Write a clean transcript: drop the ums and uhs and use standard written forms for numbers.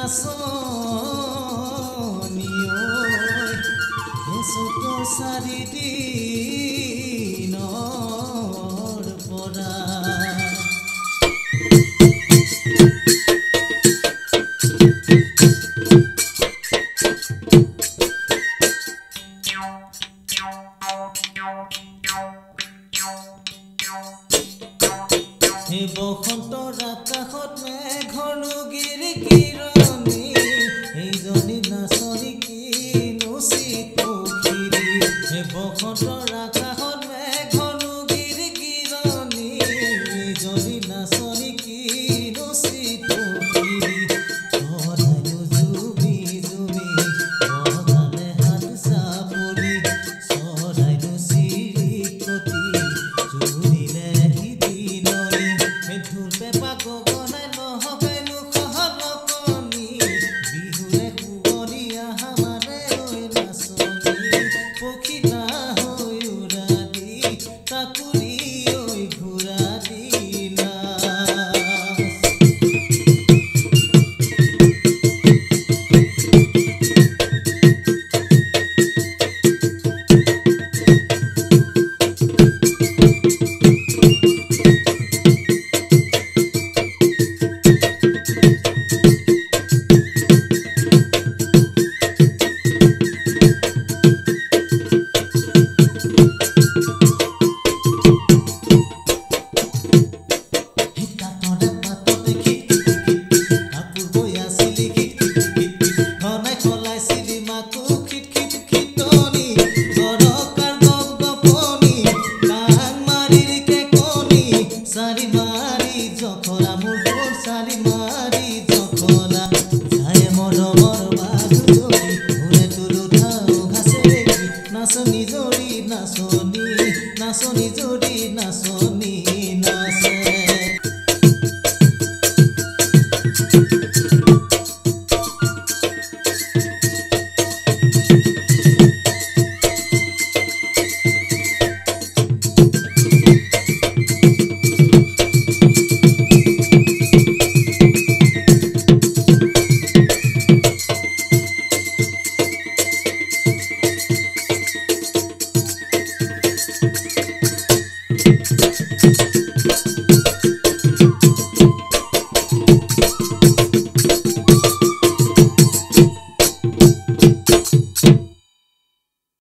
নাচনি ঐ চত চাৰি দিনৰ পৰা হে বসন্তৰ আকাশত মেঘৰ গিৰি কিৰণি এইজনী নাচনি কিনো চিকুখিৰি হে বসন্তৰ আকাশত মেঘৰ গিৰি কিৰণি এইজনী নাচনি কিনো চিকুখিৰি সদায়নো জুমি জুমি বৰগালে হাত চাপৰি সদায়নো চিৰিকটি জুৰিলে ঢোল পেঁপা গগনাই নহকেনো খহলকনি বিহুৰে কুঁৱৰী আহা মানে ঐ নাচনি পখিলা হৈ উৰা দি তাকুৰি ঐ ঘূৰা দিলা Sari mari jokora mur sari mari